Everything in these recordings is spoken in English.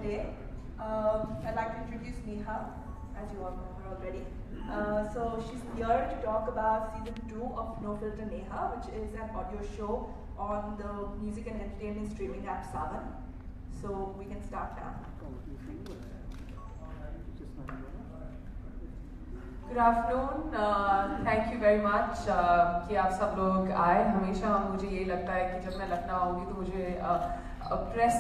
today. I'd like to introduce Neha, as you all know her already. So she's here to talk about season 2 of No Filter Neha, which is an audio show on the music and entertainment streaming app Savan. So we can start now. Good afternoon. Thank you very much कि आप सब लोग आए. हमेशा मुझे ये लगता है कि जब मैं लखनऊ आऊँगी तो मुझे प्रेस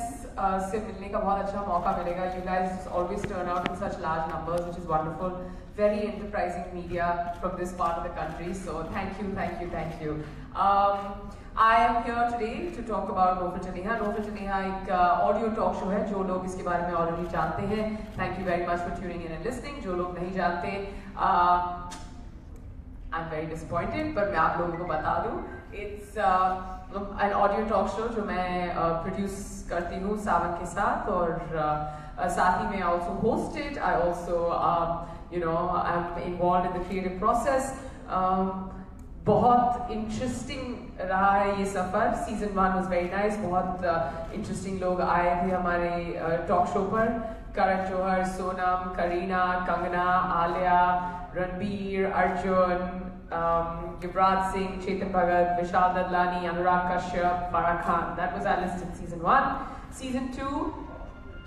से मिलने का बहुत अच्छा मौका मिलेगा. You guys always turn out in such large numbers, which is wonderful. Very enterprising media from this part of the country. So thank you, thank you, thank you. I am here today to talk about No Filter Neha. No Filter Neha एक audio talk show है. जो लोग इसके बारे में already जानते हैं, thank you very much for tuning in and listening. जो लोग नहीं जानते, I'm very disappointed, पर मैं आप लोगों को बता दूँ. It's an audio talk show जो मैं produce करती हूँ सावन के साथ, और साथ ही मैं also host it. I also I'm involved in the creative process. बहुत इंटरेस्टिंग रहा है ये सफ़र. Season 1 was very nice. बहुत इंटरेस्टिंग लोग आए थे हमारे टॉक शो पर. Karan Johar, Sonam, Kareena, Kangana, Alia, Ranbir, Arjun, Yuvraj Singh, Chetan Bhagat, Vishal Dadlani, Anurag Kashyap, Farah Khan. That was our list in season 1. Season 2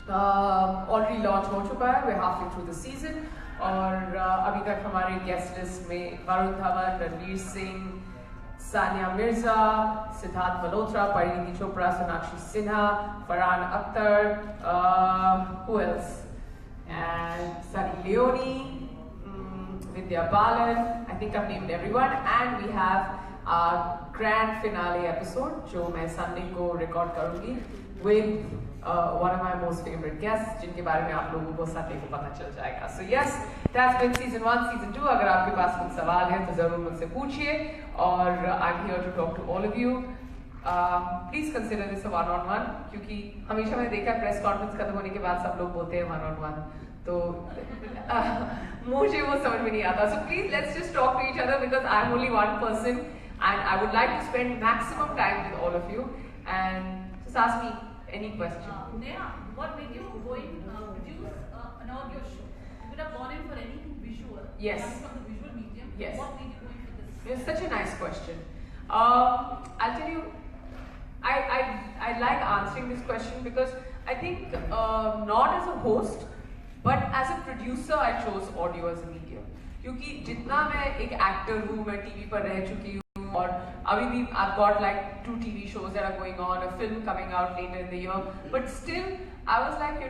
already launch हो चुका है. We're halfway through the season. और अभी तक हमारे गेस्ट लिस्ट में Varun Dhawan, Ranveer Singh, Sania Mirza, Siddharth Malhotra, Parineeti Chopra, Sonakshi Sinha, Farhan Akhtar, who else? And Sunny Leone, Vidya Balan. I think I've named everyone. And we have our grand finale episode, जो मैं Sunday को record करूँगी with one of my most favorite guests, जिनके बारे में आप लोगों को Sunday को पता चल जाएगा. So yes, that's been season 1, season 2. अगर आपके पास कुछ सवाल है तो जरूर मुझसे पूछिए. और I'm here to talk to all of you. Please consider this a one-on-one, क्योंकि हमेशा मैंने देखा है प्रेस कॉन्फ्रेंस खत्म होने के बाद सब लोग बोलते हैं one-on-one, तो मुझे वो समझ में नहीं आता. So please let's just talk to each other, because I'm only one person and I would like to spend maximum time with all of you. And just ask me any question. Neha, what made you go in produce an audio show? You could have gone in for anything visual. Yes. Coming from the visual medium. Yes. What made you go in for this? It's such a nice question. I'll tell you, I like answering this question because I think not as a host, but as a producer, I chose audio as a medium. क्योंकि जितना मैं एक actor हूँ, मैं TV पर रह चुकी हूँ, और अभी भी I've got like 2 TV shows that are going on, a film coming out later in the year, but still I was like,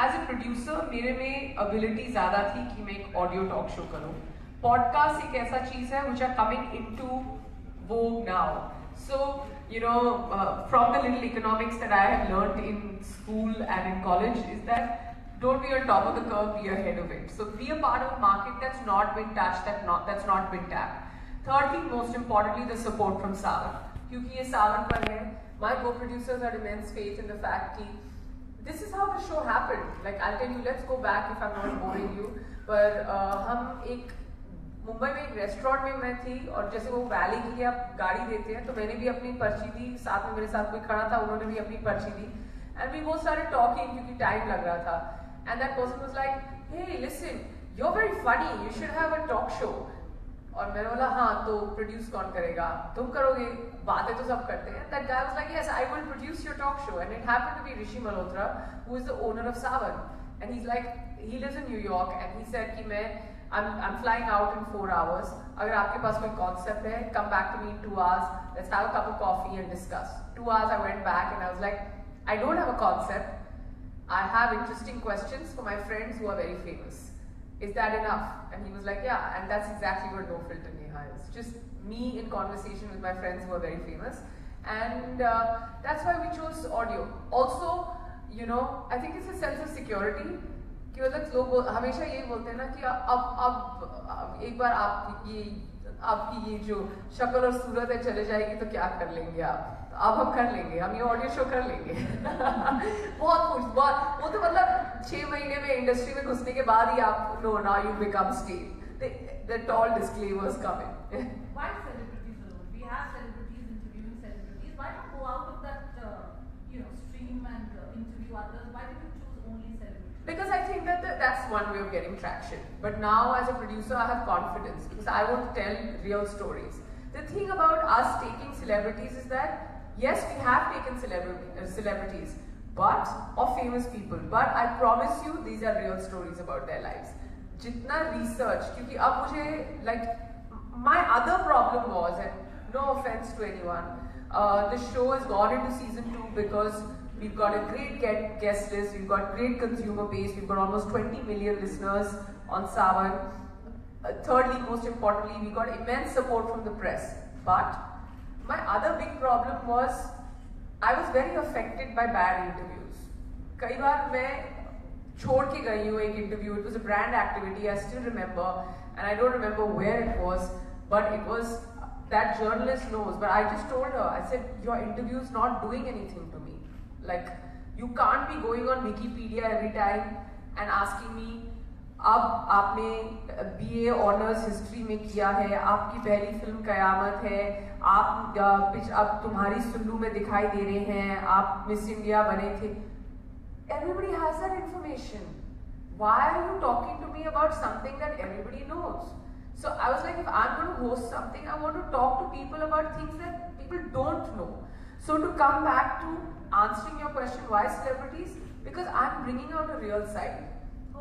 as a producer मेरे में ability ज़्यादा थी कि मैं एक audio talk show करूँ. Podcast एक ऐसा चीज़ है which are coming into vogue now. So from the little economics that I have learned in school and in college is that don't be on top of the curve, be ahead of it. So be a part of a market that's not been touched, that's not been tapped. Third thing, most importantly, the support from Savan. क्योंकि ये Savan पर है, my co-producers had immense faith in the fact that this is how the show happened. Like I'll tell you, let's go back if I'm not boring you. पर हम एक मुंबई में एक restaurant में मैं थी, और जैसे वो वैली के लिए आप गाड़ी देते हैं, तो मैंने भी अपनी पर्ची दी, साथ में मेरे साथ कोई खड़ा था, उन्होंने भी अपनी पर्ची दी, and we both started talking क्योंकि टाइम लग रहा था. And that person was like, hey, listen, you're very funny, you should have a talk show. और मैंने बोला हाँ, तो प्रोड्यूस कौन करेगा? तुम करोगे, बातें तो सब करते हैं. That guy was like, yes, I will produce your talk show. And it happened to be Rishi Malhotra, who is the owner of Savan. And he's like, he lives in New York, and he said कि I'm flying out in 4 hours. अगर आपके पास कोई concept है, come back to me in 2 hours. Let's have a cup of coffee and discuss. 2 hours I went back and I was like, I don't have a concept. I have interesting questions for my friends who are very famous. Is that enough? And he was like, yeah. And that's exactly what No Filter Neha is. Just me in conversation with my friends who are very famous. And that's why we chose audio. Also, I think it's a sense of security. कि मतलब लोग हमेशा यही बोलते हैं ना कि अब एक बार आपकी ये जो शक्ल और सूरत है चले जाएगी तो क्या कर लेंगे आप? तो अब हम कर लेंगे, हम ये ऑडियो शो कर लेंगे. बहुत वो तो मतलब 6 महीने में इंडस्ट्री में घुसने के बाद ही आप now you become stale. The tall disclaimers come in. Why celebrities alone? We have celebrities interviewing celebrities. Why not go out of that stream and interview others? Why did you choose only that's one way of getting traction. But now as a producer, I have confidence because I want to tell real stories. The thing about us taking celebrities is that, yes, we have taken celebrities, but, or famous people, but I promise you, these are real stories about their lives. Jitna research, क्योंकि अब मुझे, like, my other problem was, and no offense to anyone, the show has gone into season 2 because we've got a great guest list, we've got great consumer base, we've got almost 20 million listeners on Sawan. Thirdly, most importantly, we got immense support from the press. But my other big problem was I was very affected by bad interviews. कई बार मैं छोड़ के गई हूँ एक interview. It was a brand activity. I still remember, and I don't remember where it was, but it was that journalist knows. But I just told her, I said, your interview is not doing anything to me. Like, you can't be going on Wikipedia every time and asking me, अब आपने BA honours history में किया है, आपकी पहली film कयामत है, आप अब तुम्हारी सुल्लू में दिखाई दे रहे हैं, आप मिस इंडिया बने थे. Everybody has that information. Why are you talking to me about something that everybody knows? So I was like, if I'm going to host something, I want to talk to people about things that people don't know. So to come back to answering your question, why celebrities? Because I'm bringing out a real side.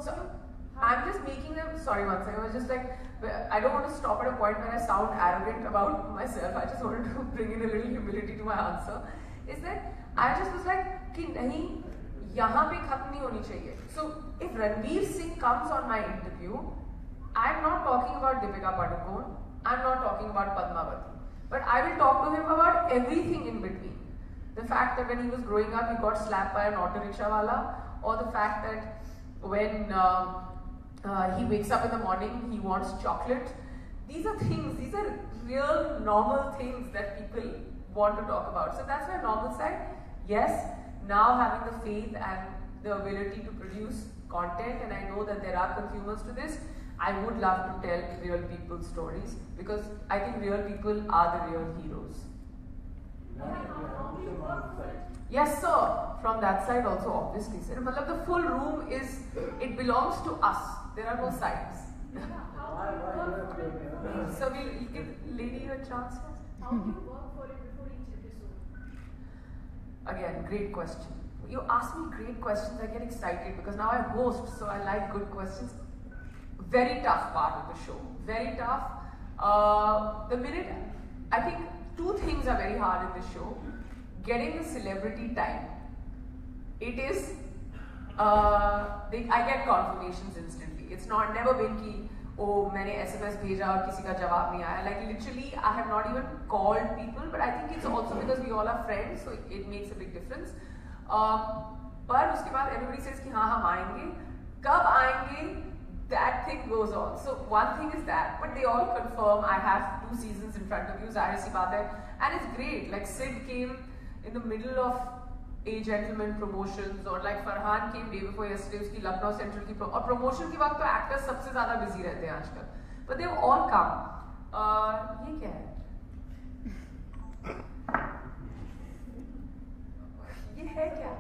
So I'm just making them, sorry one second, I was just like, I don't want to stop at a point where I sound arrogant about myself. I just wanted to bring in a little humility to my answer. Is that I just was like, कि नहीं, यहाँ पे खत्म नहीं होनी चाहिए. So if Ranveer Singh comes on my interview, I'm not talking about Deepika Padukone, I'm not talking about Padmavati, but I will talk to him about everything in between. The fact that when he was growing up, he got slapped by an auto rickshaw wala, or the fact that when he wakes up in the morning, he wants chocolate. These are things, these are real normal things that people want to talk about. So that's my normal side. Yes, now having the faith and the ability to produce content, and I know that there are consumers to this, I would love to tell real people's stories because I think real people are the real heroes. Yes, sir. From that side also, obviously, sir. Matlab, the full room is, it belongs to us. There are no sides. So we'll give lady a chance. How do you work for it before each episode? Again, great question. You ask me great questions, I get excited because now I host, so I like good questions. Very tough part of the show. Very tough. The minute, I think two things are very hard in this show. Getting the celebrity time. It is, I get confirmations instantly. It's not never been ki, oh, मैंने SMS भेजा और किसी का जवाब नहीं आया. Like literally, I have not even called people, but I think it's also because we all are friends, so it makes a big difference. पर उसके बाद everybody says कि हाँ हम आएंगे. कब आएंगे? That thing goes on. So one thing is that, but they all confirm. I have 2 seasons in front of you, ज़ाहिर सी बात है, and it's great. Like Sid came in the middle of A Gentleman promotions, or like Farhan came day before yesterday, उसकी Lucknow Central की और promotion के वक्त तो actors सबसे ज़्यादा busy रहते हैं आजकल. But they've all come. ये क्या है? ये है क्या?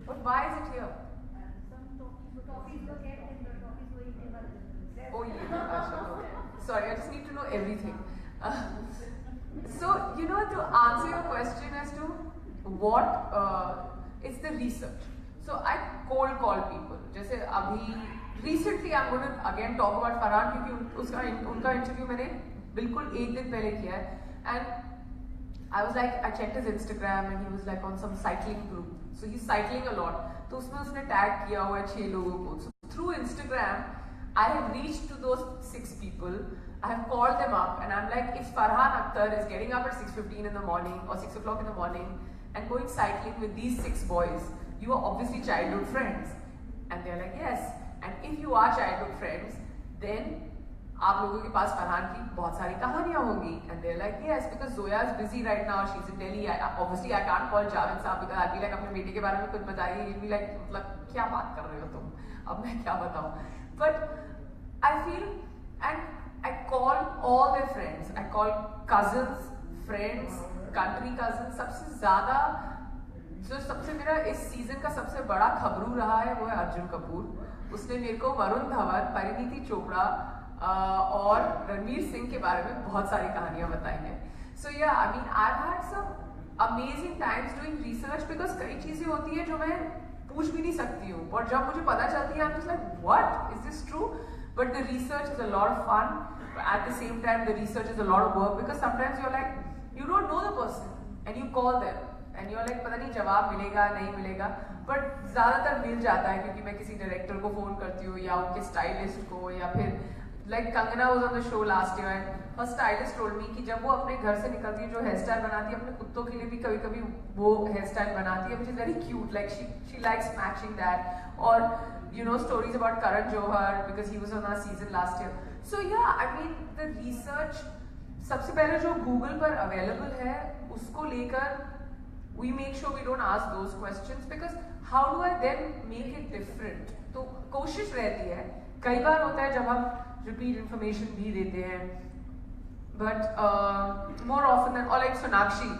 But why is it here? Oh yeah, sorry, I just need to know everything. So, you know, to answer your question as to what, it's the research. So I cold call people. जैसे अभी recently I'm going to again talk about Farhan क्योंकि उनका interview मैंने बिल्कुल एक दिन पहले किया है. And I was like, I checked his Instagram and he was like on some cycling group. So he's cycling a lot. तो उसमें उसने tag किया हुआ है 6 लोगों को. So through Instagram, I have reached to those 6 people. I have called them up and I'm like, if Farhan Akhtar is getting up at 6:15 in the morning or 6 o'clock in the morning and going cycling with these 6 boys, you are obviously childhood friends. And they're like, yes. And if you are childhood friends, then आप लोगों के पास फरहान की बहुत सारी कहानियां होंगी. And they're like, yes, because Zoya is busy right now. She's in Delhi. Obviously, I can't call Javed साहब because I'll be like, अपने बेटे के बारे में कुछ बताइए. He'll be like, मतलब क्या बात कर रहे हो तुम? अब मैं क्या बताऊं? But I feel, and I call all their friends. I call cousins, friends, country cousins. सबसे ज़्यादा जो सबसे मेरा इस सीजन का सबसे बड़ा खबरू रहा है वो है अर्जुन कपूर. उसने मेरे को वरुण धवन, परिणीति चोपड़ा और रणवीर सिंह के बारे में बहुत सारी कहानियां बताई हैं. So yeah, I mean I've had some amazing times doing research because कई चीजें होती है जो मैं पूछ भी नहीं सकती हूँ और जब मुझे पता चलती है I'm just like what is this true? But the research is a lot of fun. At the same time, the research is a lot of work because sometimes you're like you don't know the person and you call them. And you're like पता नहीं जवाब मिलेगा नहीं मिलेगा but ज़्यादातर मिल जाता है क्योंकि मैं किसी डायरेक्टर को फ़ोन करती हूँ या उनके स्टाइलिस्ट को या फिर like Kangana was on the show last year and her stylist told me कि जब वो अपने घर से निकलती है जो हेयर स्टाइल बनाती है अपने कुत्तों के लिए भी कभी कभी वो हेयर स्टाइल बनाती है which is very cute like she likes matching that और you know stories about Karan Johar because he was on our season last year. So yeah, I mean the research सबसे पहले जो Google पर available है उसको लेकर we make sure we don't ask those questions because how do I then make it different? तो कोशिश रहती है कई बार होता है जब हम repeat information भी देते हैं but more often than or like Sonakshi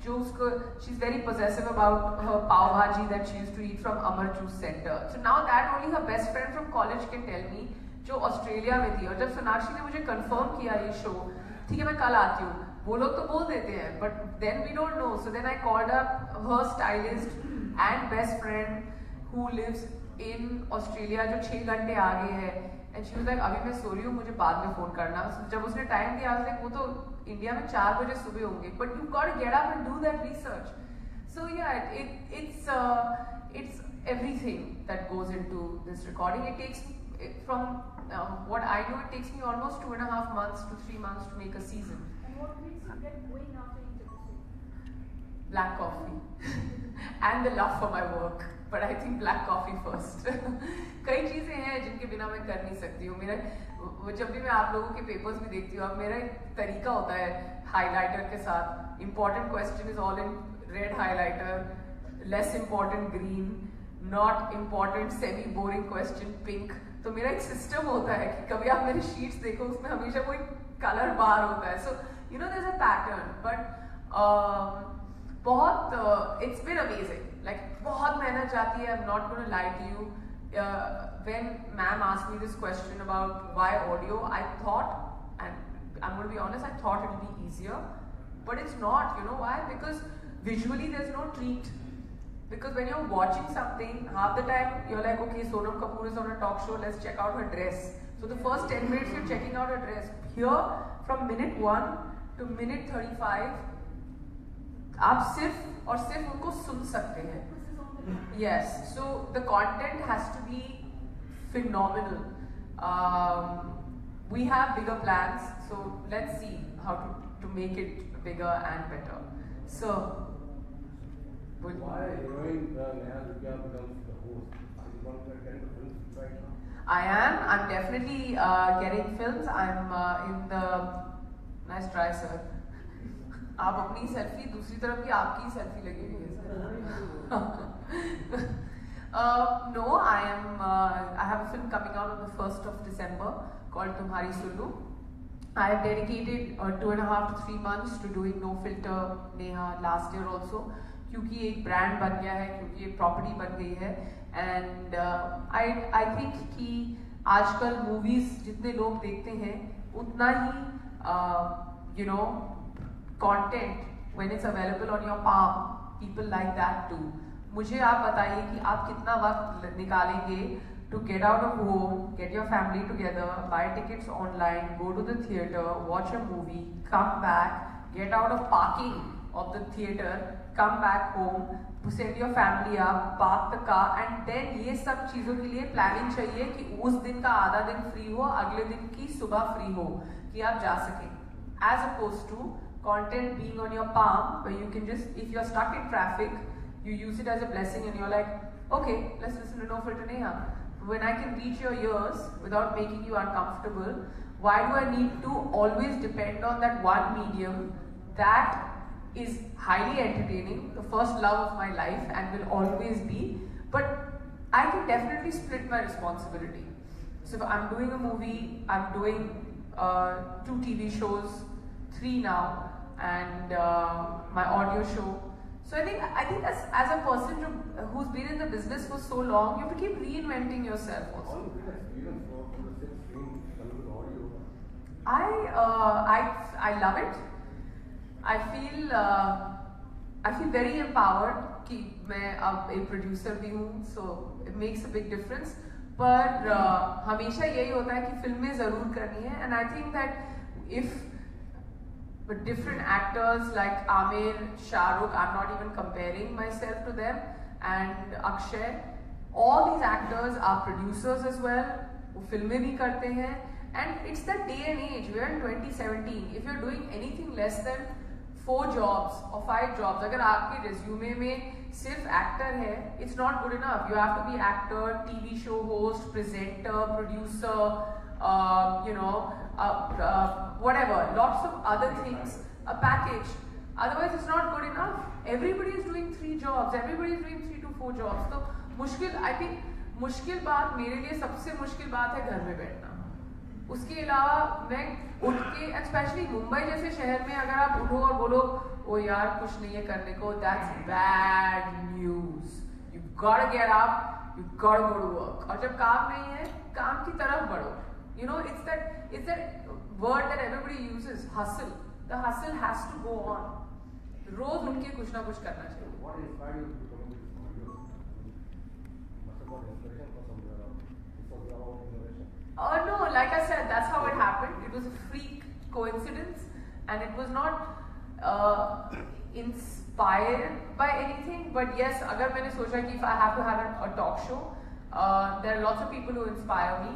जो उसको she's very possessive about her pav bhaji that she used to eat from Amar Juice Center. So now that only her best friend from college can tell me जो Australia में थी और जब सोनाक्षी ने मुझे confirm किया ये शो ठीक है मैं कल आती हूँ वो लोग तो बोल देते हैं but then we don't know so then I called up her stylist and best friend who lives in Australia जो 6 घंटे आगे है एंड शी वाज लाइक अभी मैं सो रही हूँ मुझे बाद में फोन करना जब उसने टाइम दिया आई वाज लाइक वो तो इंडिया में 4 बजे सुबह होंगे but you got to get up and do that research so yeah it's everything that goes into this recording. It takes from what I know it takes me almost 2.5 months to 3 months to make a season. And what makes you get going after each episode? Black coffee and the love for my work, but I think black coffee first. कई चीजें हैं जिनके बिना मैं कर नहीं सकती हूँ मेरा जब भी मैं आप लोगों के पेपर्स भी देखती हूँ अब मेरा एक तरीका होता है हाइलाइटर के साथ important question is all in red highlighter, less important green, not important semi boring question pink. तो मेरा एक सिस्टम होता है कि कभी आप मेरे शीट्स देखो उसमें हमेशा कोई कलर बार होता है so you know there is a pattern but बहुत इट्स बीन अमेजिंग लाइक बहुत मेहनत जाती है I am not gonna lie to you when ma'am asked me this question about why audio I thought and I am gonna be honest I thought it will be easier but it's not you know why because visually there is no treat. Because when you're watching something, half the time you're like, okay, Sonam Kapoor is on a talk show, let's check out her dress. So the first 10 minutes you're checking out her dress. Here, from minute 1 to minute 35, आप सिर्फ और सिर्फ उनको सुन सकते हैं. Yes, so the content has to be phenomenal. We have bigger plans, so let's see how to make it bigger and better. So. Why heroine Neha Dhupia becomes the host? Are you going to get into films right now? I am. I'm definitely getting films. I'm in the. Nice try, sir. आप अपनी selfie दूसरी तरफ की आपकी selfie लगी हुई है sir. No, I am. I have a film coming out on the 1st of December called Tumhari Sulu. I have dedicated 2.5 to 3 months to doing No Filter Neha last year also. क्योंकि एक brand बन गया है क्योंकि एक property बन गई है एंड आई थिंक कि आजकल मूवीज जितने लोग देखते हैं उतना ही you know content when it's available on your palm people like that too. मुझे आप बताइए कि आप कितना वक्त निकालेंगे to get out of home, get your family together, buy tickets online, go to the theatre, watch a movie, come back, get out of parking of the theatre, come back home, send your family up, park the car, and then ये सब चीज़ों के लिए planning चाहिए कि उस दिन का आधा दिन free हो, अगले दिन की सुबह free हो, कि आप जा सकें. As opposed to content being on your palm, where you can just, if you're stuck in traffic, you use it as a blessing and you're like, okay, let's listen to No Filter Neha. When I can reach your ears without making you uncomfortable, why do I need to always depend on that one medium that is highly entertaining, the first love of my life and will always be, but I can definitely split my responsibility. So if I'm doing a movie, I'm doing 2 TV shows, 3 now, and my audio show. So I think as a person who's been in the business for so long, you have to keep reinventing yourself How also. do you feel experience for the six screen coming with audio? I love it. I feel very empowered कि मैं अब एक producer भी हूँ, so it makes a big difference. पर हमेशा यही होता है कि फिल्में ज़रूर करनी है, and I think that if different actors like Amir, Shahrukh, I'm not even comparing myself to them, and Akshay, all these actors are producers as well. वो फिल्में भी करते हैं, and it's that day and age. We're in 2017. If you're doing anything less than 4 jobs or 5 jobs, अगर आपके resume में सिर्फ actor है, it's not good enough. You have to be actor, TV show host, presenter, producer, whatever, lots of other things, a package. Otherwise, it's not good enough. Everybody is doing 3 jobs. Everybody is doing 3 to 4 jobs. तो मुश्किल, I think मुश्किल बात मेरे लिए सबसे मुश्किल बात है घर में बैठना. उसके अलावा मैं उठ के, स्पेशली मुंबई जैसे शहर में अगर आप उठो और बोलो ओ यार कुछ नहीं है करने को, that's bad news. You've got to get up, you've got to go to work. और जब काम नहीं है, काम की तरफ बढ़ो. You know, it's that word that everybody uses, hustle. The hustle has to go on. रोज उठ के कुछ ना कुछ करना चाहिए. What inspired you to come into this audio? Must have got inspiration for somewhere else. It was about innovation. No, like I said, that's how it happened. It was a freak coincidence, and it was not inspired by anything. But yes, अगर मैंने सोचा कि if I have to have a talk show, there are lots of people who inspire me,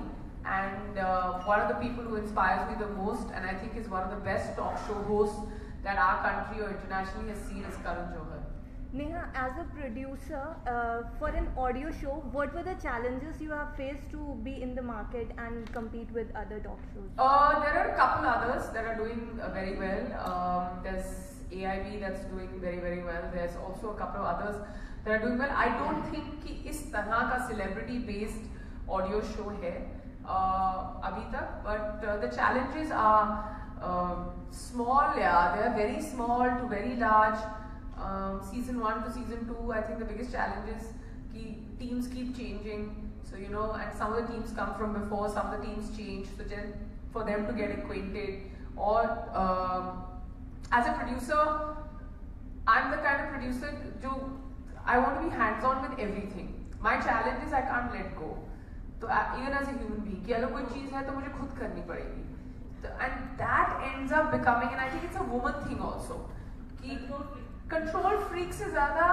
and one of the people who inspires me the most, and I think is one of the best talk show hosts that our country or internationally has seen, is Karan Johar. Neha, as a producer, for an audio show, what were the challenges you have faced to be in the market and compete with other talk shows? There are a couple others that are doing very well. There's AIB that's doing very, very well. There's also a couple of others that are doing well. I don't think कि इस तरह का celebrity-based audio show है अभी तक, but the challenges are small. Yeah, they are very small to very large. Season 1 to season 2, I think the biggest challenge is that teams keep changing. So and some of the teams come from before, some of the teams change. So then for them to get acquainted, or as a producer, I'm the kind of producer who I want to be hands-on with everything. My challenge is I can't let go. So even as a human being, कि अगर कोई चीज़ है तो मुझे खुद करनी पड़ेगी. And that ends up becoming, and I think it's a woman thing also. कि control freaks is ज़्यादा,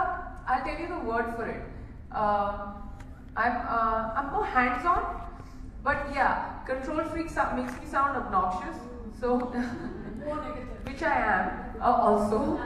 I'll tell you the word for it. I'm more hands-on, but yeah, control freaks makes me sound obnoxious. So, which I am also.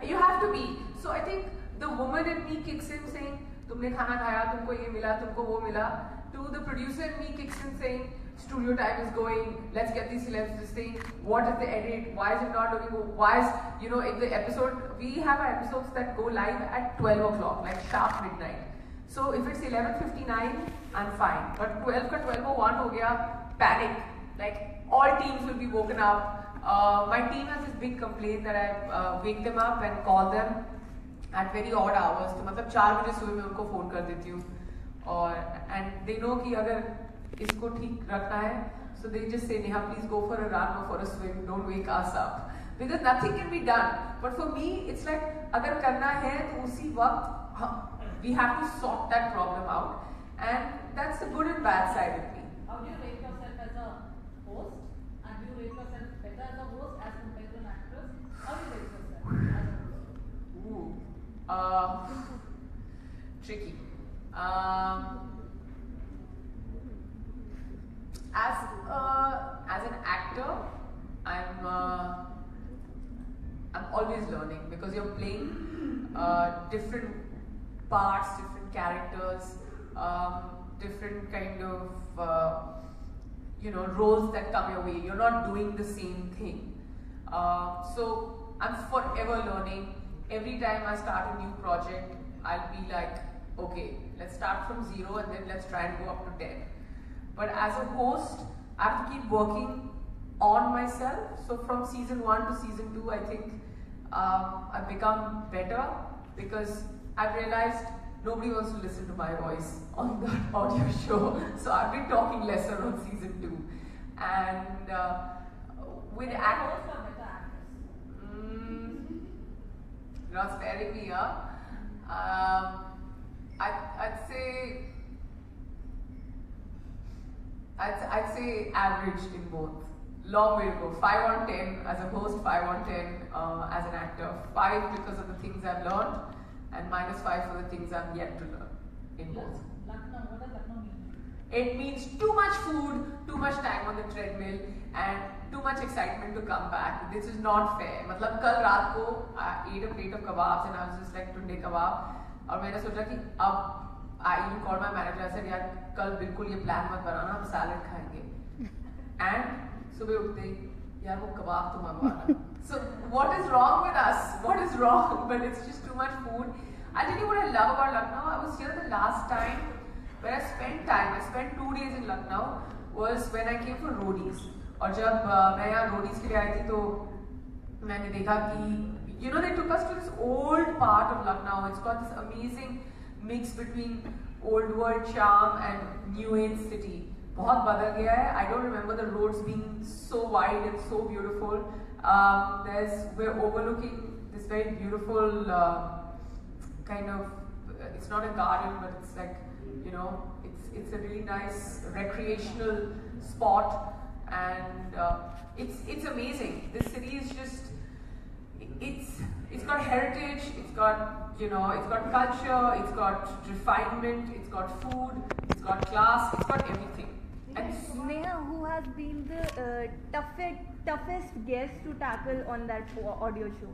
You have to be. So I think the woman in me kicks in saying, तुमने खाना खाया, तुमको ये मिला, तुमको वो मिला. To the producer in me kicks in saying, studio time is going, let's get these celebs this thing, what is the edit, why is it not looking, why is, if the episode, we have our episodes that go live at 12 o'clock, like sharp midnight. So if it's 11:59, I'm fine. But 12 ka 12:01 ho gaya, panic. Like all teams will be woken up. My team has this big complaint that I wake them up and call them at very odd hours. तो मतलब 4 बजे सुबह मैं उनको phone कर देती हूँ. And they know कि अगर इसको ठीक रखना है, so they just say, Neha, please go for a run or for a swim, don't wake us up. Because nothing can be done. But for me, it's like, अगर करना है तो उसी वक्त we have to sort that problem out. And that's the good and bad side of me. How do you rate yourself as a host? And do you rate yourself better as a host as compared to an actress? How do you rate yourself as a host? Tricky. As an actor, I'm always learning, because you're playing different parts, different characters, different kind of roles that come your way. You're not doing the same thing. So I'm forever learning. Every time I start a new project, I'll be like, okay, let's start from 0 and then let's try and go up to 10. But as a host, I have to keep working on myself. So from season 1 to season 2, I think I've become better. because I've realized nobody wants to listen to my voice on the audio show, so I've been talking lesser on season 2. And with Host or better actress? you're not sparing me, huh? I'd say average in both. Long way to go. 5 on 10 as a host, 5 on 10 as an actor. 5 because of the things I've learned, and -5 for the things I'm yet to learn in both. Lucknow, what does Lucknow mean? It means too much food, too much time on the treadmill, and too much excitement to come back. This is not fair. मतलब कल रात को I ate a plate of kebabs and I was just like tunde kebab, और मैंने सोचा कि अब I even called my manager. I said यार कल बिल्कुल ये प्लान मत बनाना, हम सैलेड खाएंगे. And सुबह उठते ही यार वो कबाब तो मंगवाना. So what is wrong with us? What is wrong? But it's just too much food. I'll tell you what I love about Lucknow. I was here the last time where I spent time. I spent 2 days in Lucknow was when I came for roadies. और जब मैं यहाँ roadies के लिए आई थी तो मैंने देखा कि they took us to this old part of Lucknow. It's got this amazing mix between old world charm and new age city. बहुत बदल गया है. I don't remember the roads being so wide and so beautiful. We're overlooking this very beautiful kind of, it's not a garden, but it's like, it's a really nice recreational spot, and it's amazing. This city is just, it's got heritage, it's got culture, it's got refinement, it's got food, it's got class, it's got everything. And Neha, who has been the toughest guest to tackle on that audio show?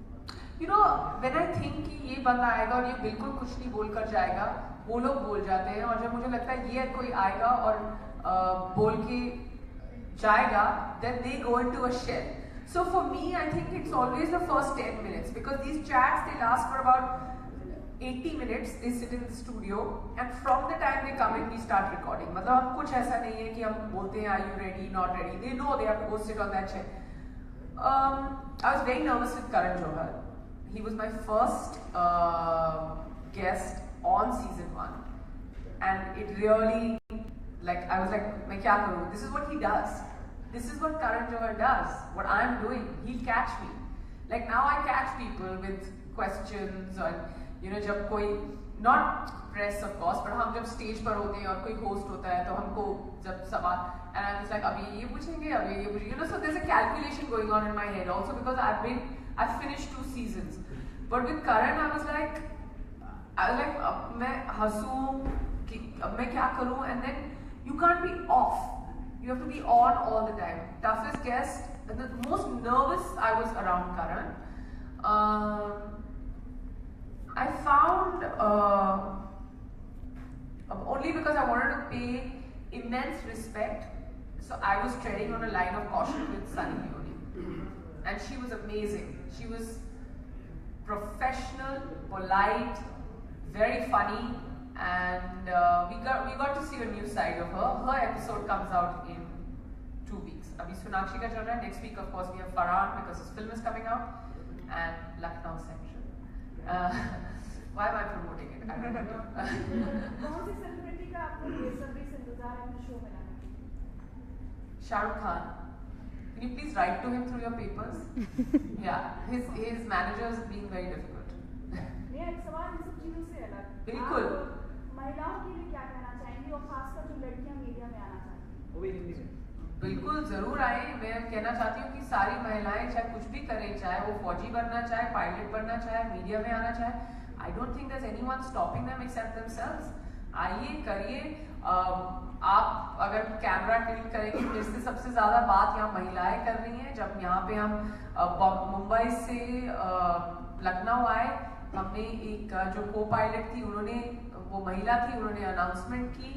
when I think कि ये बंदा आएगा और ये बिल्कुल कुछ नहीं बोलकर जाएगा, वो लोग बोल जाते हैं, और जब मुझे लगता है ये कोई आएगा और बोल के जाएगा, then they go into a shell. So for me, I think it's always the first 10 minutes, because these chats, they last for about 80 minutes. They sit in the studio, and from the time they come in, we start recording. मतलब हम कुछ ऐसा नहीं है कि हम बोलते हैं are you ready, not ready. They know they have to go sit on that chair. I was very nervous with Karan Johar. He was my first guest on season 1, and it really, like, I was like, मैं क्या करूँ? This is what he does. This is what Karan Johar does. What I'm doing, he'll catch me. Like now I catch people with questions, or जब कोई, not press of course, but हम जब stage पर होते हैं और कोई host होता है तो हमको जब सवाल, and I'm just like अभी ये पूछेंगे, अभी ये पूछेंगे, so there's a calculation going on in my head also, because I've finished 2 seasons. But with Karan I was like अब मैं हंसूं कि अब मैं क्या करूं, and then you can't be off. You have to be on all the time. Toughest guest, and the most nervous I was around Karan. I found only because I wanted to pay immense respect, so I was treading on a line of caution with Sunny Leone, and she was amazing. She was professional, polite, very funny, and we got to see a new side of her. Her episode comes out in 2 weeks. Abhi Sonakshi ka chal raha hai. Next week, of course, we have Farhan because his film is coming out, and Lucknow Central. Why am I promoting it? I don't know. कौन सी celebrity का आपको बेसब्री से इंतजार है अपने show में लाने के लिए? Shah Rukh Khan. Can you please write to him through your papers? Yeah, his manager is being very difficult. मेरा एक सवाल इन सब चीजों से अलग. बिल्कुल. आप महिलाओं के लिए क्या कहना चाहेंगी, और खासकर जो लड़कियां मीडिया में आना चाहती हैं? वो भी हिंदी में. बिल्कुल जरूर आए. मैं कहना चाहती हूँ कि सारी महिलाएं चाहे कुछ भी करें, चाहे वो फौजी बनना चाहे, पायलट बनना चाहे, मीडिया में आना चाहे, I don't think there's anyone stopping them except themselves. आइए, करिए. आप अगर कैमरा टिल्ट करेंगे, जिससे सबसे ज्यादा बात यहाँ महिलाएं कर रही हैं. जब यहाँ पे हम मुंबई से लखनऊ आए, हमने एक जो को पायलट थी, वो महिला थी, उन्होंने अनाउंसमेंट की.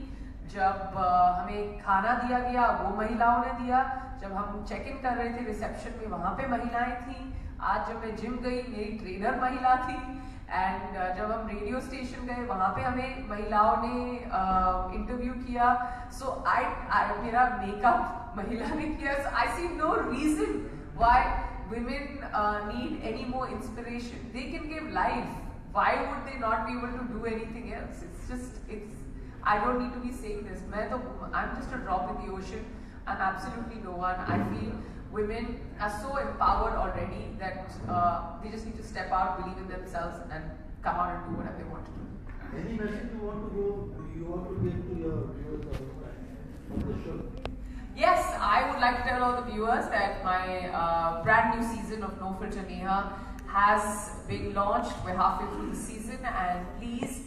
जब हमें खाना दिया गया, वो महिलाओं ने दिया. जब हम चेक इन कर रहे थे रिसेप्शन में, वहाँ पे महिलाएं थी. आज जब मैं जिम गई, मेरी ट्रेनर महिला थी. एंड जब हम रेडियो स्टेशन गए, वहाँ पे हमें महिलाओं ने इंटरव्यू किया. सो मेरा मेकअप महिला ने किया. So I see no reason why women need any more inspiration. They can give life why would they not be able to do anything else? I don't need to be saying this. I'm just a drop in the ocean and absolutely no one. I feel women are so empowered already that they just need to step out, believe in themselves, and come out and do whatever they want to do. Any message you want to give to your viewers of the show? Yes, I would like to tell all the viewers that my brand new season of No Filter Neha has been launched. We're halfway through the season, and please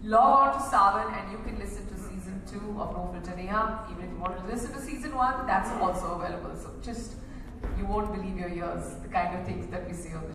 log on to Savan and you can listen to season 2 of No Filter Neha. Even if you want to listen to season 1, that's also available. So just, you won't believe your ears, the kind of things that we see on the